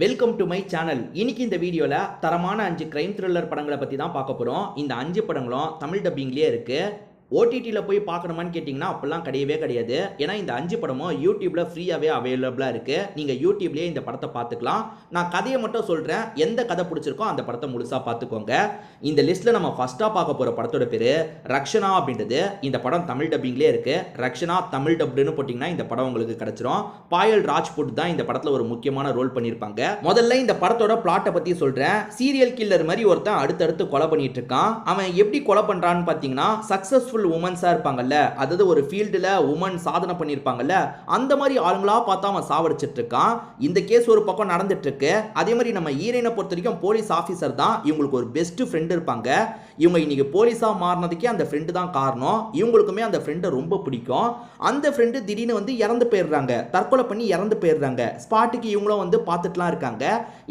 Welcome to my channel. இன்னைக்கு இந்த வீடியோல தரமான 5 கிரைம் த்ரில்லர் படங்களை பத்தி தான் பார்க்க போறோம். இந்த 5 படங்களும் தமிழ் டப்பிங்லயே இருக்கு. ஓடிடில போய் பார்க்கணுமான்னு கேட்டிங்கன்னா அப்பெல்லாம் கிடையவே கிடையாது. ஏன்னா இந்த 5 படமும் யூடியூப்ல ஃப்ரீயாவே அவைலபிளா இருக்கு. நீங்க யூடியூப்லயே இந்த படத்தை பார்த்துக்கலாம். நான் கதையை மட்டும் சொல்றேன். எந்த கதை பிடிச்சிருக்கோ அந்த படத்தை முழுசா பார்த்துக்கோங்க. இந்த லிஸ்ட்ல நம்ம ஃபர்ஸ்டா பார்க்க போற படத்தோட பேரு ரக்ஷனா அப்படின்றது. இந்த படம் தமிழ் டப்பிங்லயே இருக்கு. ரக்ஷனா தமிழ் டப்டுன்னு போட்டிங்கன்னா இந்த படம் உங்களுக்கு கிடைச்சிரும். பாயல் ராஜ்புட் தான் இந்த படத்துல ஒரு முக்கியமான ரோல் பண்ணியிருப்பாங்க. முதல்ல இந்த படத்தோட பிளாட்டை பத்தி சொல்றேன். சீரியல் கில்லர் மாதிரி ஒருத்தன் அடுத்தடுத்து கொலை பண்ணிட்டு இருக்கான். அவன் எப்படி கொலை பண்றான்னு பாத்தீங்கன்னா சக்சஸ்ஃபுல் உமன்ஸா இருப்பாங்கல்ல, அதாவது ஒரு ஃபீல்டுல உமன் சாதனை பண்ணியிருப்பாங்கல்ல, அந்த மாதிரி ஆளுங்களா பார்த்தா அவன் சாவடிச்சிட்டு இருக்கான். இந்த கேஸ் ஒரு பக்கம் நடந்துட்டு இருக்கு. அதே மாதிரி நம்ம ஹீரோயினை பொறுத்த வரைக்கும் போலீஸ் ஆஃபீஸர் தான் இவங்களுக்கு ஒரு பெஸ்ட் ஃப்ரெண்ட் இருப்பாங்க. இவங்க இன்னைக்கு போலீஸா மாறினதுக்கே அந்த ஃப்ரெண்டு தான் காரணம். இவங்களுக்குமே அந்த ஃப்ரெண்டை ரொம்ப பிடிக்கும். அந்த ஃப்ரெண்டு திடீர்னு வந்து இறந்து போயிடுறாங்க, தற்கொலை பண்ணி இறந்து போயிடுறாங்க. ஸ்பாட்டுக்கு இவங்களும் வந்து பார்த்துட்டுலாம் இருக்காங்க.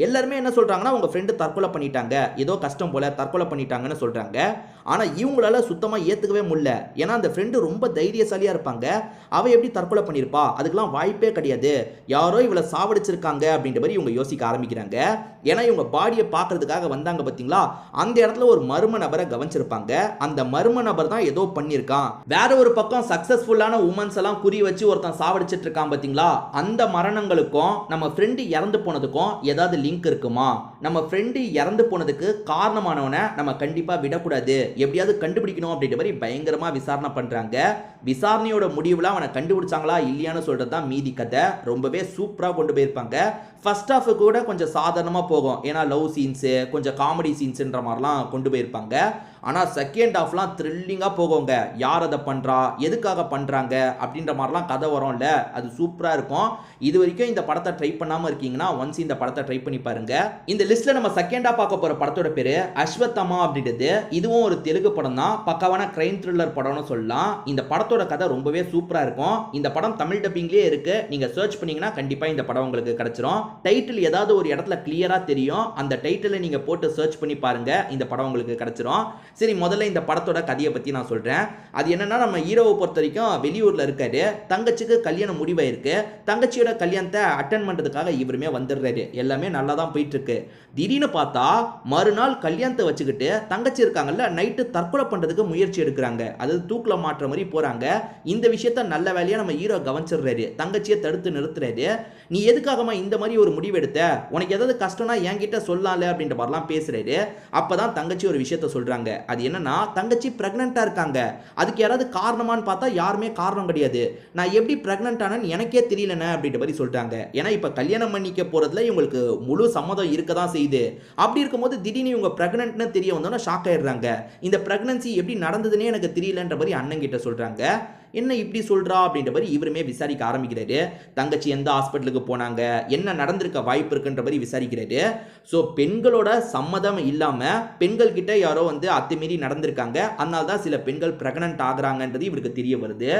எல்லாருமே என்ன சொல்றாங்கன்னா உங்க ஃப்ரெண்டு தற்கொலை பண்ணிட்டாங்க, ஏதோ கஷ்டம் போல தற்கொலை பண்ணிட்டாங்கன்னு சொல்றாங்க. ஆனா இவங்களால சுத்தமா ஏத்துக்கவே முடியல. ஏன்னா அந்த ஃப்ரெண்டு ரொம்ப தைரியசாலியா இருப்பாங்க. அவ எப்படி தற்கொலை பண்ணிருப்பா, அதுக்கெல்லாம் வாய்ப்பே கிடையாது, யாரோ இவளை சாவடிச்சிருக்காங்க அப்படின்ற மாதிரி இவங்க யோசிக்க ஆரம்பிக்கிறாங்க. ஏன்னா இவங்க பாடியை பார்க்கறதுக்காக வந்தாங்க பார்த்தீங்களா, அந்த இடத்துல ஒரு மர்ம நபரை கவனிச்சிருப்பாங்க. அந்த மர்ம நபர் தான் ஏதோ பண்ணியிருக்கான். வேற ஒரு பக்கம் சக்சஸ்ஃபுல்லான உமன்ஸ் எல்லாம் குறி வச்சு ஒருத்தன் சாவடிச்சிட்டு இருக்கான் பார்த்தீங்களா, அந்த மரணங்களுக்கும் நம்ம ஃப்ரெண்டு இறந்து போனதுக்கும் ஏதாவது லிங்க் இருக்குமா? நம்ம ஃப்ரெண்டு இறந்து போனதுக்கு காரணமானவனை நம்ம கண்டிப்பா விடக்கூடாது, எப்படியாவது கண்டுபிடிக்கணும் அப்படின்ற மாதிரி பயங்கரமா விசாரணை பண்றாங்க. விசாரணையோட முடிவுல அவனை கண்டுபிடிச்சாங்களா இல்லையான்னு சொல்றது தான் மீதி கதை. ரொம்பவே சூப்பரா கொண்டு போயிருப்பாங்க. ஃபர்ஸ்ட் ஹாஃப் கூட கொஞ்சம் சாதாரணமா போகும், ஏன்னா லவ் சீன்ஸ் கொஞ்சம் காமெடி சீன்ஸ்ன்ற மாதிரிலாம் கொண்டு போயிருப்பாங்க. ஆனால் செகண்ட் ஹாஃப்லாம் த்ரில்லிங்காக போகுங்க. யார் அதை பண்ணுறா, எதுக்காக பண்ணுறாங்க அப்படின்ற மாதிரிலாம் கதை வரும்ல, அது சூப்பராக இருக்கும். இது வரைக்கும் இந்த படத்தை ட்ரை பண்ணாமல் இருக்கீங்கன்னா ஒன்ஸ் இந்த படத்தை ட்ரை பண்ணி பாருங்க. இந்த லிஸ்ட்டில் நம்ம செகண்டாக பார்க்க போகிற படத்தோட பேர் அஸ்வத்தமா அப்படின்றது. இதுவும் ஒரு தெலுங்கு படம் தான், பக்காவான கிரைம் த்ரில்லர் படம்னு சொல்லலாம். இந்த படத்தோட கதை ரொம்பவே சூப்பராக இருக்கும். இந்த படம் தமிழ் டப்பிங்லேயே இருக்கு. நீங்கள் சர்ச் பண்ணீங்கன்னா கண்டிப்பாக இந்த படம் உங்களுக்கு கிடைச்சிரும். டைட்டில் ஏதாவது ஒரு இடத்துல கிளியராக தெரியும், அந்த டைட்டிலை நீங்கள் போட்டு சர்ச் பண்ணி பாருங்க, இந்த படம் உங்களுக்கு கிடைச்சிரும். சரி, முதல்ல இந்த படத்தோட கதையை பற்றி நான் சொல்கிறேன். அது என்னன்னா, நம்ம ஹீரோவை பொறுத்த வரைக்கும் வெளியூரில் இருக்காரு. தங்கச்சிக்கு கல்யாணம் முடிவாயிருக்கு. தங்கச்சியோட கல்யாணத்தை அட்டன் பண்ணுறதுக்காக இவருமே வந்துடுறாரு. எல்லாமே நல்லா தான் போயிட்டு இருக்கு. திடீர்னு பார்த்தா மறுநாள் கல்யாணத்தை வச்சுக்கிட்டு தங்கச்சி இருக்காங்கல்ல, நைட்டு தற்கொலை பண்ணுறதுக்கு முயற்சி எடுக்கிறாங்க. அது தூக்கில் மாற்ற மாதிரி போகிறாங்க. இந்த விஷயத்த நல்ல வேலையாக நம்ம ஹீரோ கவனிச்சிடுறாரு. தங்கச்சியை தடுத்து நிறுத்துறாரு. நீ எதுக்காகமா இந்த மாதிரி ஒரு முடிவு எடுத்த, உனக்கு ஏதாவது கஷ்டம்னா என்கிட்ட சொல்லல அப்படின்ற மாதிரிலாம் பேசுறாரு. அப்பதான் தங்கச்சி ஒரு விஷயத்த சொல்றாங்க. அது என்னன்னா, தங்கச்சி பிரெக்னெண்டா இருக்காங்க. அதுக்கு யாராவது காரணமான்னு பார்த்தா யாருமே காரணம் கிடையாது. நான் எப்படி பிரெக்னென்ட் ஆனேன்னு எனக்கே தெரியலன்னு அப்படின்ற மாதிரி சொல்றாங்க. ஏன்னா இப்ப கல்யாணம் பண்ணிக்க போறதுல இவங்களுக்கு முழு சம்மதம் இருக்க தான் செய்யுது. அப்படி இருக்கும்போது திடீர்னு இவங்க பிரெக்னென்ட்னு தெரிய வந்தோன்னா ஷாக் ஆயிடுறாங்க. இந்த பிரெக்னன்சி எப்படி நடந்ததுன்னே எனக்கு தெரியலன்ற மாதிரி அண்ணன் கிட்ட சொல்றாங்க. என்ன இப்படி சொல்றா அப்படின்ற மாதிரி இவருமே விசாரிக்க ஆரம்பிக்கிறாரு. தங்கச்சி எந்த ஹாஸ்பிட்டலுக்கு போனாங்க, என்ன நடந்திருக்க வாய்ப்பு இருக்குன்ற மாதிரி விசாரிக்கிறாரு. ஸோ பெண்களோட சம்மதம் இல்லாம பெண்கள் கிட்ட யாரோ வந்து அத்துமீறி நடந்திருக்காங்க, அதனால தான் சில பெண்கள் பிரெக்னன்ட் ஆகுறாங்கன்றது இவருக்கு தெரிய வருது.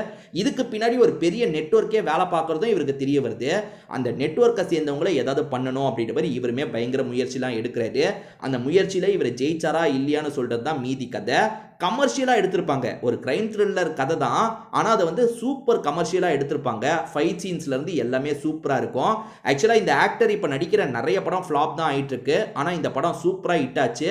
இதுக்கு பின்னாடி ஒரு பெரிய நெட்வொர்க்கே வேலை பார்க்கறதும் இவருக்கு தெரிய வருது. அந்த நெட்வொர்க்கை சேர்ந்தவங்களை ஏதாவது பண்ணணும் அப்படின்ற மாதிரி இவருமே பயங்கர முயற்சிலாம் எடுக்கிறாரு. அந்த முயற்சியில இவர் ஜெயிச்சாரா இல்லையான்னு சொல்றது தான் மீதி கதை. கமர்ஷியலா எடுத்திருப்பாங்க. ஒரு கிரைம் த்ரில்லர் கதை தான், ஆனா அதை வந்து சூப்பர் கமர்ஷியலா எடுத்திருப்பாங்க. ஃபைட் சீன்ஸ்ல இருந்து எல்லாமே சூப்பரா இருக்கும். ஆக்சுவலா இந்த ஆக்டர் இப்ப நடிக்கிற நிறைய படம் ஃபிளாப் தான் ஆயிட்டு இருக்கு. ஆனா இந்த படம் சூப்பரா ஹிட் ஆச்சு.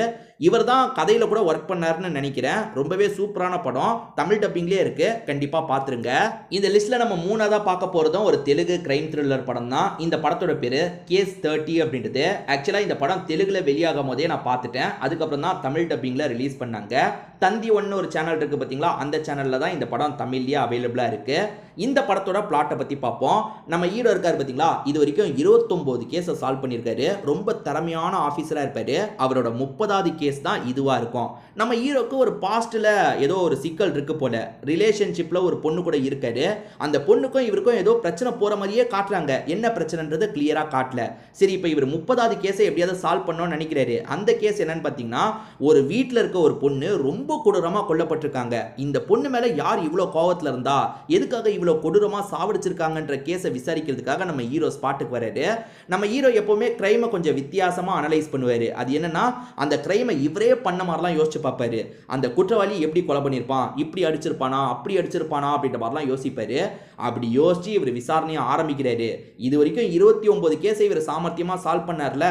இவர் தான் கதையில கூட ஒர்க் பண்ணாருன்னு நினைக்கிறேன். ரொம்பவே சூப்பரான படம், தமிழ் டப்பிங்லேயே இருக்கு, கண்டிப்பா பாத்துருங்க. இந்த லிஸ்ட்ல நம்ம மூணாவதா பார்க்க போறதும் ஒரு தெலுங்கு கிரைம் த்ரில்லர் படம் தான். இந்த படத்தோட பேரு கேஸ் 30 அப்படின்றது. ஆக்சுவலா இந்த படம் தெலுங்குல வெளியாகும் போதே நான் பார்த்துட்டேன். அதுக்கப்புறம் தான் தமிழ் டப்பிங்ல ரிலீஸ் பண்ணாங்க. தந்தி ஒன்னு ஒரு சேனல் இருக்கு பாத்தீங்களா, அந்த சேனல்ல தான் இந்த படம் தமிழ்லயே அவைலபிளா இருக்கு. இந்த படத்தோட பிளாட்டை பத்தி பார்ப்போம். நம்ம ஹீரோ இருக்காரு பாத்தீங்களா, இது வரைக்கும் 29 கேஸை சால்வ் பண்ணியிருக்காரு. ரொம்ப திறமையான ஆஃபீஸரா இருப்பாரு. அவரோட 30வது கேஸ் தான் இதுவா இருக்கும். நம்ம ஹீரோக்கு ஒரு பாஸ்ட்ல ஏதோ ஒரு சிக்கல் இருக்கு போல. ரிலேஷன்ஷிப்ல ஒரு பொண்ணு கூட இருக்காரு. அந்த பொண்ணுக்கும் இவருக்கும் ஏதோ பிரச்சனை போற மாதிரியே காட்டுறாங்க. என்ன பிரச்சனைன்றது கிளியரா காட்டல. சரி, இப்போ இவர் 30வது கேஸை எப்படியாவது சால்வ் பண்ணணும்னு நினைக்கிறாரு. அந்த கேஸ் என்னன்னு பாத்தீங்கன்னா, ஒரு வீட்டில் இருக்க ஒரு பொண்ணு ரொம்ப கொடூரமா கொல்லப்பட்டிருக்காங்க. இந்த பொண்ணு மேல யார் இவ்வளோ கோவத்துல இருந்தா, எதுக்காக இவ்வளோ கொடூரமாக சாவடிச்சிருக்காங்கன்ற கேஸை விசாரிக்கிறதுக்காக நம்ம ஹீரோ ஸ்பாட்டுக்கு வராரு. நம்ம ஹீரோ எப்பவுமே கிரைமை கொஞ்சம் வித்தியாசமாக அனலைஸ் பண்ணுவார். அது என்னன்னா, அந்த கிரைமை இவரே பண்ண மாதிரிலாம் யோசிச்சு பார்ப்பாரு. அந்த குற்றவாளி எப்படி கொலை பண்ணியிருப்பான், இப்படி அடிச்சிருப்பானா, அப்படி அடிச்சிருப்பானா அப்படின்ற மாதிரிலாம் யோசிப்பாரு. அப்படி யோசிச்சு இவர் விசாரணையை ஆரம்பிக்கிறாரு. இது வரைக்கும் 29 கேஸை இவர் சாமர்த்தியமாக சால்வ் பண்ணார்ல,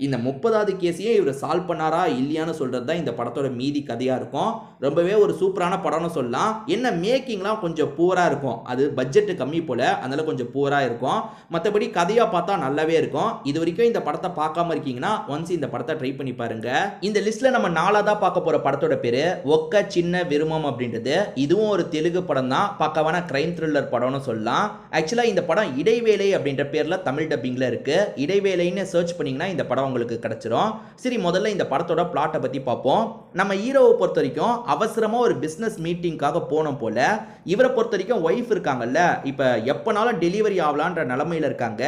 இந்த 30வது கேஸையும் இவர் சால்வ் பண்ணாரா இல்லையான்னு சொல்றது தான் இந்த படத்தோட மீதி கதையாக இருக்கும். ரொம்பவே ஒரு சூப்பரான படம்னு சொல்லலாம். என்ன மேக்கிங்லாம் கொஞ்சம் பூரா இருக்கும், அது பட்ஜெட் கம்மி போல, அதனால கொஞ்சம் பூரா இருக்கும். மற்றபடி கதையாக பார்த்தா நல்லாவே இருக்கும். இது வரைக்கும் இந்த படத்தை பார்க்காம இருக்கீங்கன்னா ஒன்ஸ் இந்த படத்தை ட்ரை பண்ணி பாருங்க. இந்த லிஸ்ட்ல நம்ம 4ஆவதா பார்க்க போற படத்தோட பேரு ஒக்க சின்ன விருமம் அப்படின்றது. இதுவும் ஒரு தெலுங்கு படம் தான், பக்கவான கிரைம் த்ரில்லர் படம்னு சொல்லலாம். ஆக்சுவலா இந்த படம் இடைவேளை அப்படின்ற பேர்ல தமிழ் டப்பிங்ல இருக்கு. இடைவேளைன்னு சர்ச் பண்ணீங்கன்னா இந்த படம் உங்களுக்கு கிடைச்சிரும். சரி, முதல்ல இந்த படத்தோட பிளாட்டை பத்தி பார்ப்போம். நம்ம ஹீரோவை பொறுத்த வரைக்கும் அவசரமா ஒரு பிசினஸ் மீட்டிங்காக போனோம் போல. இவரை பொறுத்த வரைக்கும் ஒய்ஃப் இருக்காங்கல்ல, இப்ப எப்பனாலும் டெலிவரி ஆகலான்ற நிலைமையில இருக்காங்க.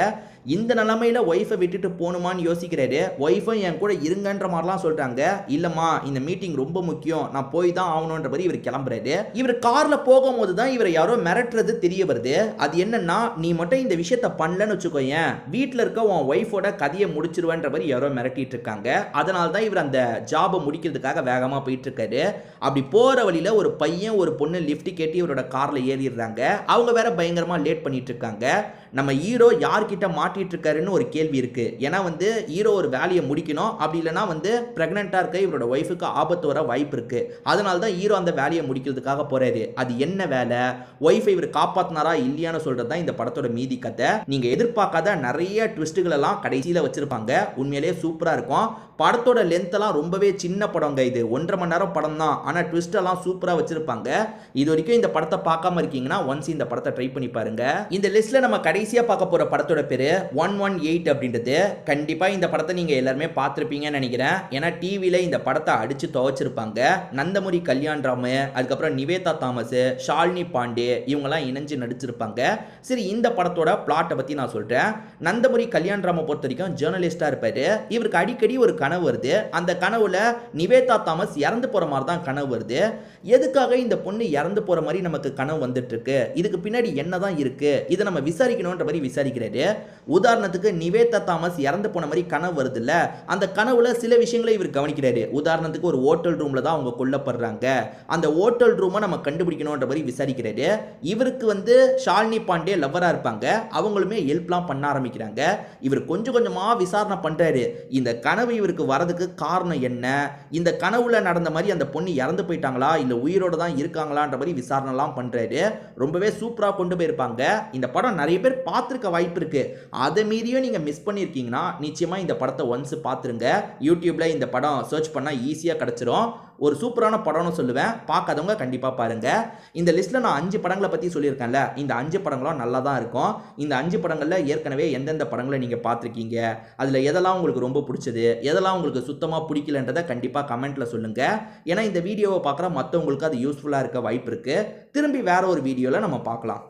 இந்த நிலைமையில ஒய்ஃபை விட்டுட்டு போகணுமான்னு யோசிக்கிறாரு. ஒய்ஃபும் என் கூட இருங்கன்ற மாதிரிலாம் சொல்றாங்க. இல்லம்மா, இந்த மீட்டிங் ரொம்ப முக்கியம், நான் போய் தான் ஆகணுன்ற மாதிரி இவர் கிளம்புறாரு. இவர் கார்ல போகும்போது தான் இவரை யாரோ மிரட்டுறது தெரிய வருது. அது என்னன்னா, நீ மட்டும் இந்த விஷயத்த பண்ணலன்னு வச்சுக்கோயேன், வீட்டில் இருக்க உன் ஒய்ஃபோட கதையை முடிச்சிருவேன்ற மாதிரி யாரோ மிரட்டிட்டு இருக்காங்க. அதனால தான் இவர் அந்த ஜாபை முடிக்கிறதுக்காக வேகமாக போயிட்டு இருக்காரு. அப்படி போற வழியில ஒரு பையன் ஒரு பொண்ணு லிஃப்ட் கேட்டு இவரோட கார்ல ஏறிடுறாங்க. அவங்க வேற பயங்கரமா லேட் பண்ணிட்டு இருக்காங்க. நம்ம ஹீரோ யார்கிட்ட மாட்டிட்டு இருக்காருன்னு ஒரு கேள்வி இருக்கு. ஏன்னா ஹீரோ ஒரு வேலையை முடிக்கணும், அப்படி இல்லைன்னா பிரெக்னெண்டா இருக்க இவரோட ஒய்ஃபுக்கு ஆபத்து வர வாய்ப்பு இருக்கு. அதனால தான் ஹீரோ அந்த வேலையை முடிக்கிறதுக்காக போறாரு. அது என்ன வேலை, ஒய்ஃபை இவர் காப்பாத்தினாரா இல்லையான்னு சொல்றது தான் இந்த படத்தோட மீதி கதை. நீங்க எதிர்பார்க்காத நிறைய ட்விஸ்ட்டுகள் எல்லாம் கடைசியில வச்சிருப்பாங்க. உண்மையிலேயே சூப்பரா இருக்கும். படத்தோட லென்த் எல்லாம் ரொம்பவே சின்ன படங்க. இது 1.5 மணி நேரம் படம் தான், ஆனா ட்விஸ்ட் எல்லாம் சூப்பரா வச்சிருப்பாங்க. இது வரைக்கும் இந்த படத்தை பார்க்காம இருக்கீங்கன்னா ஒன்ஸ் இந்த படத்தை ட்ரை பண்ணி பாருங்க. இந்த லிஸ்ட்ல நம்ம கடைசியா பார்க்க போற படத்தோட பேரு 118 அப்படின்றது. கண்டிப்பா இந்த படத்தை நீங்க எல்லாருமே பார்த்திருப்பீங்கன்னு நினைக்கிறேன். ஏன்னா டிவில இந்த படத்தை அடிச்சு துவைச்சிருப்பாங்க. நந்தமுரி கல்யாண்ராம், அதுக்கப்புறம் நிவேதா தாமஸ், ஷாலினி பாண்டே இவங்கெல்லாம் இணைஞ்சு நடிச்சிருப்பாங்க. சரி, இந்த படத்தோட பிளாட்டை பத்தி நான் சொல்றேன். நந்தமுரி கல்யாண்ராம பொறுத்த வரைக்கும் ஜேர்னலிஸ்டா இருப்பாரு. இவருக்கு அடிக்கடி ஒரு கனவு வருது. அந்த கனவுல நிவேதா தாமஸ் இறந்து போற மாதிரி தான் கனவு வருது. எதுக்காக இந்த பொண்ணு இறந்து போற மாதிரி நமக்கு கனவு வந்துட்டு இருக்கு, இதுக்கு பின்னாடி என்னதான் இருக்கு, இதை நம்ம விசாரிக்கணும்ன்ற மாதிரி விசாரிக்கிறாரு. உதாரணத்துக்கு நிவேதா தாமஸ் இறந்து போன மாதிரி கனவு வருது இல்ல, அந்த கனவுல சில விஷயங்களை இவர் கவனிக்கிறாரு. உதாரணத்துக்கு ஒரு ஹோட்டல் ரூம்ல தான் அவங்க கொல்லப்படுறாங்க. அந்த ஹோட்டல் ரூமை நம்ம கண்டுபிடிக்கணும்ன்ற மாதிரி விசாரிக்கிறாரு. இவருக்கு ஷாலினி பாண்டே லவ்வரா இருப்பாங்க. அவங்களுமே ஹெல்ப்லாம் பண்ண ஆரம்பிக்கிறாங்க. இவர் கொஞ்சம் கொஞ்சமா விசாரணை பண்றாரு. இந்த கனவு இவருக்கு வரதுக்கு காரணம் என்ன, இந்த கனவுல நடந்த மாதிரி அந்த பொண்ணு இறந்து போயிட்டாங்களா இல்ல உயிரோட தான் இருக்காங்களான்ற மாதிரி விசாரணைலாம் பண்றாரு. ரொம்பவே சூப்பரா கொண்டு போயிருப்பாங்க. இந்த படம் நிறைய பேர் பார்த்திருக்க வாய்ப்பு இருக்கு. அதை மீறியும் நீங்க மிஸ் பண்ணிருக்கீங்கன்னா நிச்சயமா இந்த படத்தை ஒன்ஸ் பார்த்துருங்க. யூடியூப்ல இந்த படம் சர்ச் பண்ணா ஈஸியா கிடைச்சிரும். ஒரு சூப்பரான படம்னு சொல்லுவேன். பார்க்காதவங்க கண்டிப்பா பாருங்க. இந்த லிஸ்ட்ல நான் 5 படங்களை பத்தி சொல்லியிருக்கேன்ல, இந்த 5 படங்களும் நல்லா தான் இருக்கும். இந்த 5 படங்கள்ல ஏற்கனவே எந்தெந்த படங்களை நீங்க பார்த்திருக்கீங்க, அதுல எதெல்லாம் உங்களுக்கு ரொம்ப பிடிச்சது, எதெல்லாம் உங்களுக்கு சுத்தமா பிடிக்கலன்றதை கண்டிப்பா கமெண்ட்ல சொல்லுங்க. ஏன்னா இந்த வீடியோவை பார்க்குற மற்றவங்களுக்கு அது யூஸ்ஃபுல்லா இருக்க வாய்ப்பு இருக்கு. திரும்பி வேற ஒரு வீடியோல நம்ம பார்க்கலாம்.